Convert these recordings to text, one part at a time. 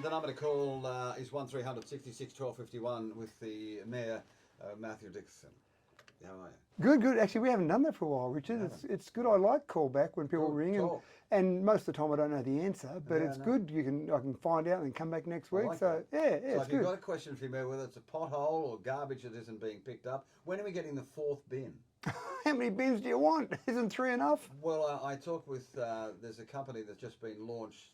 the number to call is 1300 66 1251 with the Mayor, Mathew Dickerson. How are you? Good, good. Actually, we haven't done that for a while, Richard. It's good. I like callback when people ring, and most of the time I don't know the answer, but it's good. I can find out and then come back next week. Like so that. yeah, so it's if good. You've got a question for me, whether it's a pothole or garbage that isn't being picked up, when are we getting the fourth bin? How many bins do you want? Isn't 3 enough? Well, I talked with, there's a company that's just been launched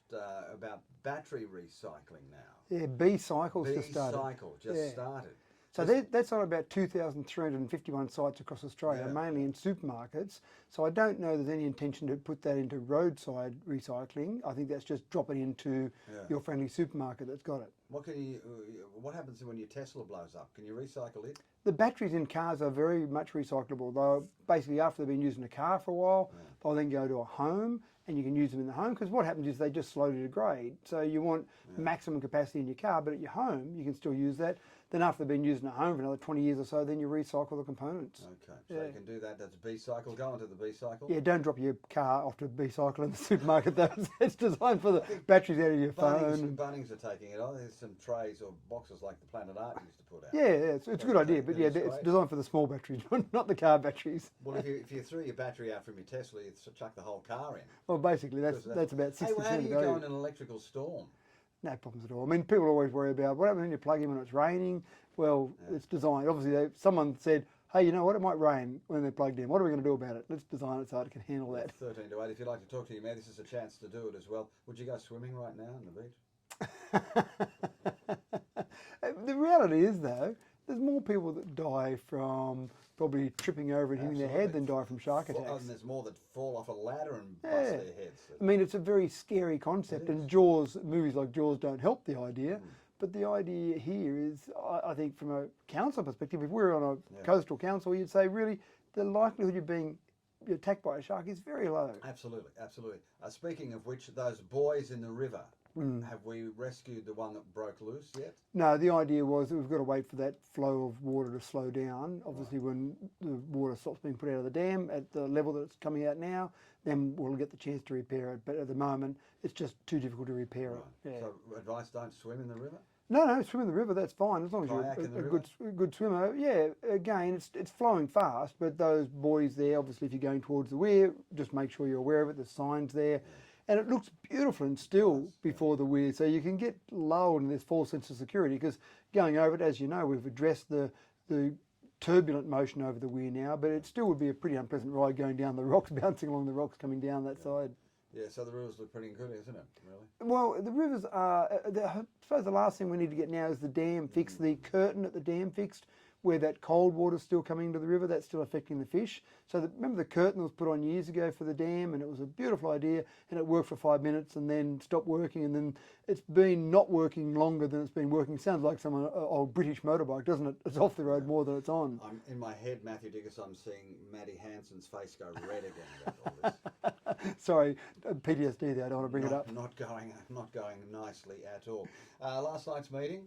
about battery recycling now. Yeah, B-Cycle's just started. B-Cycle just started. So that's on about 2,351 sites across Australia, mainly in supermarkets. So I don't know there's any intention to put that into roadside recycling. I think that's just dropping into your friendly supermarket that's got it. What happens when your Tesla blows up? Can you recycle it? The batteries in cars are very much recyclable. They're basically, after they've been used in a car for a while, they'll then go to a home and you can use them in the home, because what happens is they just slowly degrade. So you want maximum capacity in your car, but at your home you can still use that. Then after they've been used in a home for another 20 years or so, then you recycle the components. Okay, so you can do that. That's B-Cycle. Go into the B-Cycle. Yeah, don't drop your car off to B-Cycle in the supermarket though. It's designed for the batteries out of your phone. Bunnings are taking it on. There's some trays or boxes like the Planet Art used to put out. Yeah, it's a good idea, but it's designed for the small batteries, not the car batteries. Well, if you threw your battery out from your Tesla, you'd chuck the whole car in. Well, basically, that's about 60% Hey, well, how do you go in an electrical storm? No problems at all. I mean, people always worry about what happens when you plug in when it's raining. Well, it's designed. Obviously, someone said, hey, you know what, it might rain when they're plugged in. What are we going to do about it? Let's design it so it can handle that. 13 to 8. If you'd like to talk to your man, this is a chance to do it as well. Would you go swimming right now on the beach? The reality is, though, there's more people that die from probably tripping over and hitting their head than die from shark attacks. And there's more that fall off a ladder and bust their heads. I mean, it's a very scary concept, and Jaws, movies like Jaws don't help the idea. But the idea here is, I think from a council perspective, if we're on a coastal council, you'd say really the likelihood of being attacked by a shark is very low. Absolutely, absolutely. Speaking of which, those buoys in the river, have we rescued the one that broke loose yet? No, the idea was that we've got to wait for that flow of water to slow down. Obviously, when the water stops being put out of the dam at the level that it's coming out now, then we'll get the chance to repair it. But at the moment, it's just too difficult to repair it. Yeah. So advice, don't swim in the river? No, swim in the river, that's fine, as long as you're a good swimmer. Yeah, again, it's flowing fast, but those buoys there, obviously if you're going towards the weir, just make sure you're aware of it, there's signs there. And it looks beautiful and still before the weir, so you can get lulled in this false sense of security, because going over it, as you know, we've addressed the turbulent motion over the weir now, but it still would be a pretty unpleasant ride going down the rocks, bouncing along the rocks, coming down that side. Yeah, so the rivers look pretty good, isn't it, really? Well, the rivers are, I suppose the last thing we need to get now is the dam fixed, the curtain at the dam fixed, where that cold water's still coming into the river, that's still affecting the fish. So remember the curtain was put on years ago for the dam, and it was a beautiful idea, and it worked for 5 minutes and then stopped working, and then it's been not working longer than it's been working. Sounds like some old British motorbike, doesn't it? It's off the road more than it's on. In my head, Mathew Dickerson, I'm seeing Maddie Hanson's face go red again about all this. Sorry, PTSD there, I don't want to bring it up. Not going nicely at all. Last night's meeting?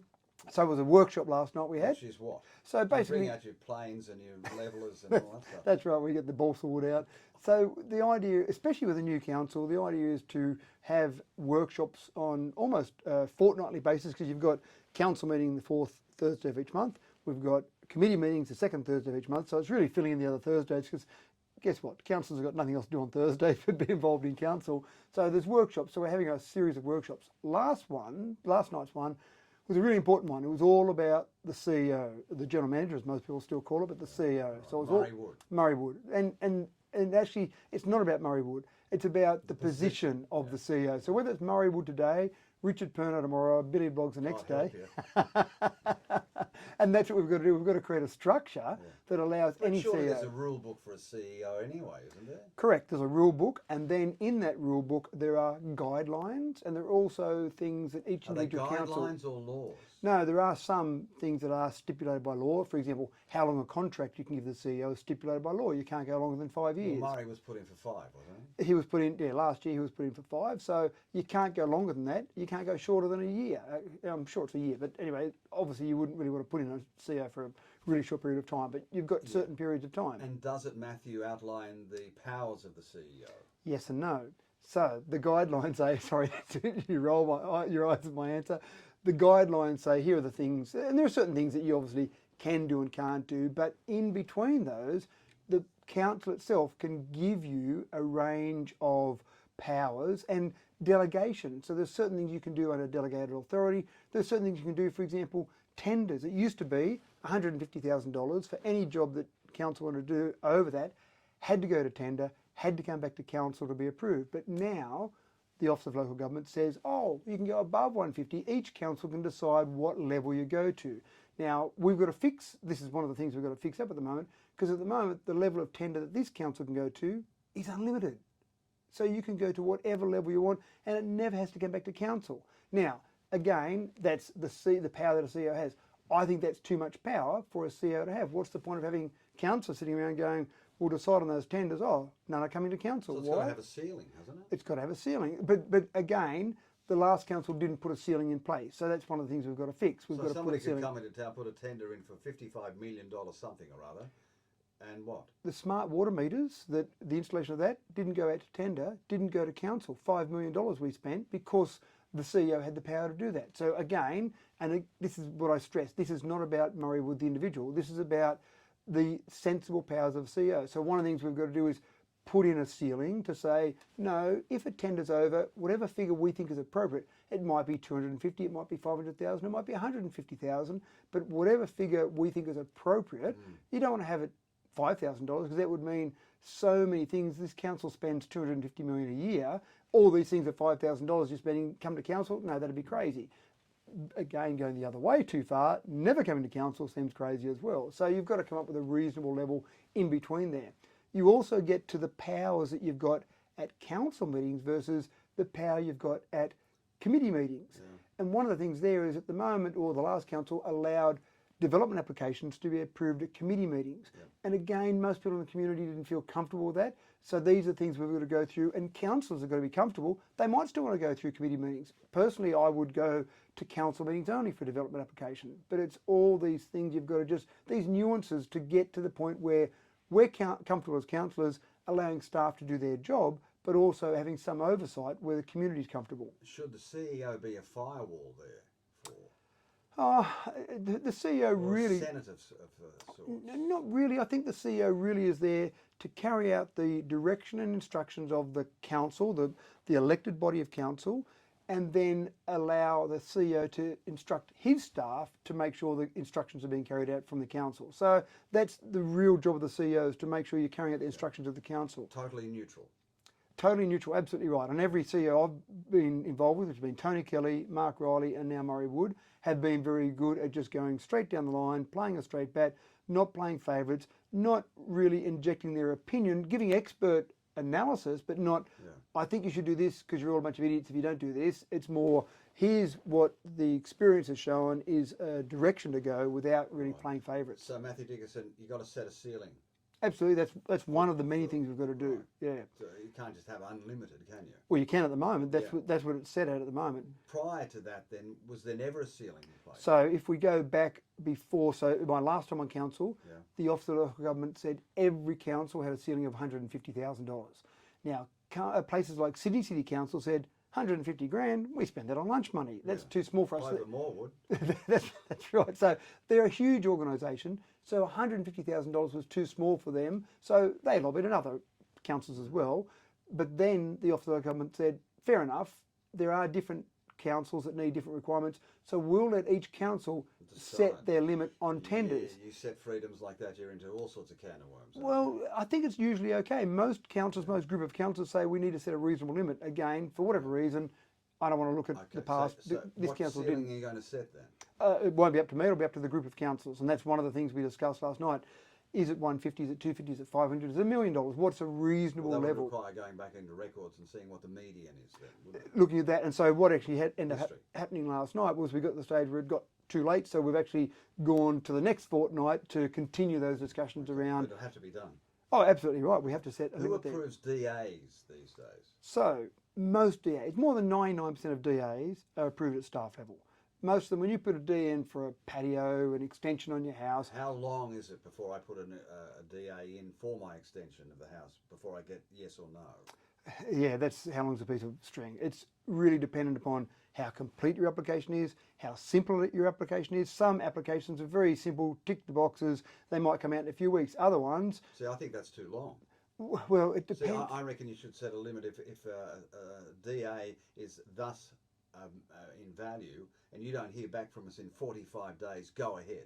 So it was a workshop last night we had. Which is what? So basically, you bring out your planes and your levelers and all that stuff. That's right, we get the balsa wood out. So the idea, especially with the new council, the idea is to have workshops on almost a fortnightly basis, because you've got council meeting the 4th Thursday of each month. We've got committee meetings the 2nd Thursday of each month. So it's really filling in the other Thursdays, because guess what? Councils have got nothing else to do on Thursday but be involved in council. So there's workshops. So we're having a series of workshops. Last night's one, was a really important one. It was all about the CEO, the general manager, as most people still call it, but the CEO. So it was Murray Wood. And actually, it's not about Murray Wood. It's about the position of the CEO. So whether it's Murray Wood today, Richard Perno tomorrow, Billy Bloggs the next day. And that's what we've got to do. We've got to create a structure that allows any CEO. There's a rule book for a CEO anyway, isn't there? Correct. There's a rule book, and then in that rule book there are guidelines, and there are also things that each individual council. Are they guidelines or laws? No, there are some things that are stipulated by law. For example, how long a contract you can give the CEO is stipulated by law. You can't go longer than 5 years. Well, Murray was put in for 5, wasn't he? He was put in, last year he was put in for 5. So you can't go longer than that. You can't go shorter than a year. I'm sure it's a year, but anyway, obviously you wouldn't really want to put in a CEO for a really short period of time, but you've got certain periods of time. And does it, Matthew, outline the powers of the CEO? Yes and no. So the guidelines say, sorry, you roll your eyes at my answer. The guidelines say here are the things, and there are certain things that you obviously can do and can't do, but in between those, the council itself can give you a range of powers and delegation. So there's certain things you can do under delegated authority. There's certain things you can do, for example, tenders. It used to be $150,000 for any job that council wanted to do over that, had to go to tender, had to come back to council to be approved. But now the Office of Local Government says, oh, you can go above 150. Each council can decide what level you go to. Now, we've got to fix, this is one of the things we've got to fix up at the moment, because at the moment, the level of tender that this council can go to is unlimited. So you can go to whatever level you want, and it never has to come back to council. Now, again, that's the power that a CEO has. I think that's too much power for a CEO to have. What's the point of having council sitting around going, we'll decide on those tenders, oh, none are coming to council. So it's got to have a ceiling, hasn't it? It's got to have a ceiling. But again, the last council didn't put a ceiling in place. So that's one of the things we've got to fix. We've got to put a ceiling. Somebody could come into town, put a tender in for $55 million something or other, and what? The smart water meters, the installation of that didn't go out to tender, didn't go to council. $5 million we spent because the CEO had the power to do that. So again, and this is what I stress, this is not about Murray Wood, the individual. This is about the sensible powers of CEO. So one of the things we've got to do is put in a ceiling to say, no, if a tender's over, whatever figure we think is appropriate, it might be 250, it might be 500,000, it might be 150,000, but whatever figure we think is appropriate, you don't want to have it $5,000 because that would mean so many things. This council spends $250 million a year. All these things at $5,000 you're spending come to council? No, that'd be crazy. Again, going the other way too far, never coming to council seems crazy as well. So you've got to come up with a reasonable level in between there. You also get to the powers that you've got at council meetings versus the power you've got at committee meetings. Yeah. And one of the things there is at the moment, or the last council allowed development applications to be approved at committee meetings. Yeah. And again, most people in the community didn't feel comfortable with that. So these are things we've got to go through, and councillors have got to be comfortable. They might still want to go through committee meetings. Personally, I would go to council meetings only for development application. But it's all these things you've got to just, these nuances to get to the point where we're comfortable as councillors allowing staff to do their job, but also having some oversight where the community is comfortable. Should the CEO be a firewall there for? The CEO or really... a Senate of sorts? Not really. I think the CEO really is there to carry out the direction and instructions of the council, the elected body of council, and then allow the CEO to instruct his staff to make sure the instructions are being carried out from the council. So that's the real job of the CEO, is to make sure you're carrying out the instructions of the council. Totally neutral. Totally neutral, absolutely right. And every CEO I've been involved with, which has been Tony Kelly, Mark Riley, and now Murray Wood, have been very good at just going straight down the line, playing a straight bat, not playing favourites, not really injecting their opinion, giving expert analysis, but not, I think you should do this because you're all a bunch of idiots if you don't do this. It's more, here's what the experience has shown is a direction to go without really playing favourites. So Mathew Dickerson, you've got to set a ceiling. Absolutely, that's one of the many things we've got to do. Yeah. So you can't just have unlimited, can you? Well, you can at the moment. That's what it's set at the moment. Prior to that, then, was there never a ceiling in place? So if we go back before, so my last time on council, the Office of Local Government said every council had a ceiling of $150,000. Now, places like Sydney City Council said 150 grand, we spend that on lunch money. That's too small for us. Over more would. That's right. So they're a huge organisation. So $150,000 was too small for them. So they lobbied, and other councils as well. But then the Office of Local Government said, fair enough, there are different councils that need different requirements. So we'll let each council set their limit on tenders. Yeah, you set freedoms like that, you're into all sorts of can of worms. Well, I think it's usually okay. Most councils, most group of councils say we need to set a reasonable limit. Again, for whatever reason, I don't want to look at the past. So this council didn't. What ceiling are you going to set then? It won't be up to me, it'll be up to the group of councils. And that's one of the things we discussed last night. Is it 150, is it 250, is it 500, is it $1 million? What's a reasonable level? That would require going back into records and seeing what the median is then, wouldn't it? Looking at that, and so what actually ended up happening last night was we got to the stage where it got too late, so we've actually gone to the next fortnight to continue those discussions around. But it'll have to be done. Oh, absolutely right. We have to set a Who limit there. approves DAs these days? So, most DAs, more than 99% of DAs are approved at staff level. Most of them, when you put a DA in for a patio, an extension on your house. How long is it before I put a DA in for my extension of the house, before I get yes or no? Yeah, that's how long's a piece of string. It's really dependent upon how complete your application is, how simple your application is. Some applications are very simple, tick the boxes, they might come out in a few weeks. Other ones, See, I think that's too long. well, it See, depends. I reckon you should set a limit if DA is thus in value and you don't hear back from us in 45 days, go ahead.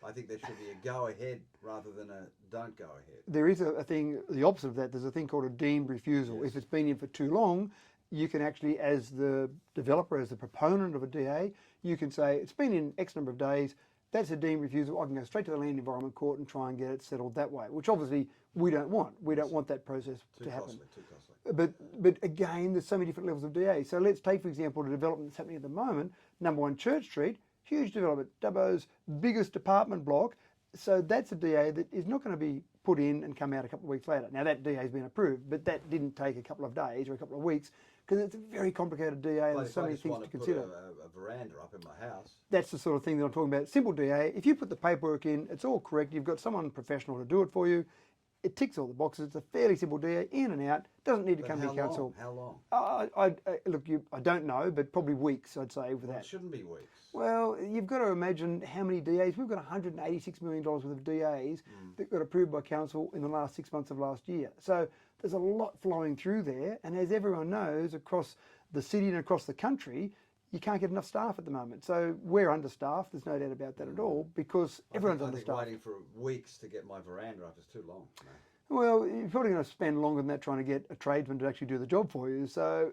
I think there should be a go ahead rather than a don't go ahead. There is a thing, the opposite of that, there's a thing called a deemed refusal. Yes. If it's been in for too long, you can actually, as the developer, as the proponent of a DA, you can say, it's been in X number of days, that's a deemed refusal, I can go straight to the Land Environment Court and try and get it settled that way, which obviously we don't want. We don't want that process to happen. Too costly. But again, there's so many different levels of DA. So let's take, for example, the development that's happening at the moment, number 1 Church Street, huge development, Dubbo's biggest apartment block. So that's a DA that is not going to be put in and come out a couple of weeks later. Now that DA has been approved, but that didn't take a couple of days or a couple of weeks because it's a very complicated DA and there's so many things to consider. If I just want to put a veranda up in my house. That's the sort of thing that I'm talking about. Simple DA. If you put the paperwork in, it's all correct. You've got someone professional to do it for you. It ticks all the boxes. It's a fairly simple DA, in and out. Doesn't need to come to council. How long? I don't know, but probably weeks, I'd say, with that. It shouldn't be weeks. Well, you've got to imagine how many DAs. We've got $186 million worth of DAs that got approved by council in the last 6 months of last year. So there's a lot flowing through there. And as everyone knows, across the city and across the country, you can't get enough staff at the moment. So we're understaffed. There's no doubt about that at all because everyone's understaffed. I think waiting for weeks to get my veranda up is too long. No. Well, you're probably going to spend longer than that trying to get a tradesman to actually do the job for you. So,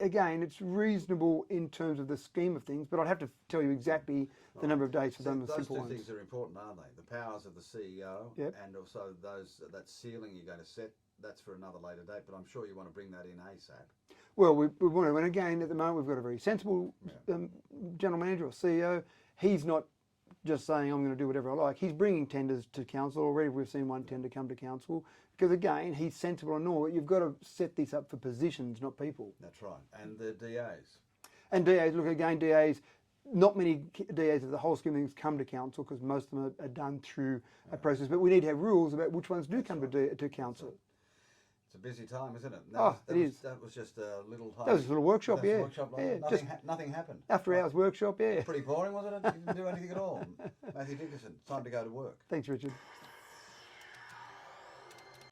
again, it's reasonable in terms of the scheme of things, but I'd have to tell you exactly the number of days for them, the simple ones. Those two things are important, aren't they? The powers of the CEO and also that ceiling you're going to set, that's for another later date, but I'm sure you want to bring that in ASAP. Well, we want to, and again, at the moment, we've got a very sensible general manager or CEO. He's not just saying, I'm going to do whatever I like. He's bringing tenders to council. Already we've seen one tender come to council. Because again, he's sensible and all. You've got to set this up for positions, not people. That's right. And the DAs. And DAs, look again, DAs, not many DAs of the whole scheme of things come to council because most of them are done through a process. But we need to have rules about which ones do come to council. It's a busy time, isn't it? It is. That was just a little... That was a little workshop, yeah. Nothing happened. After hours workshop, yeah. Pretty boring, wasn't it? You didn't do anything at all. Mathew Dickerson, time to go to work. Thanks, Richard.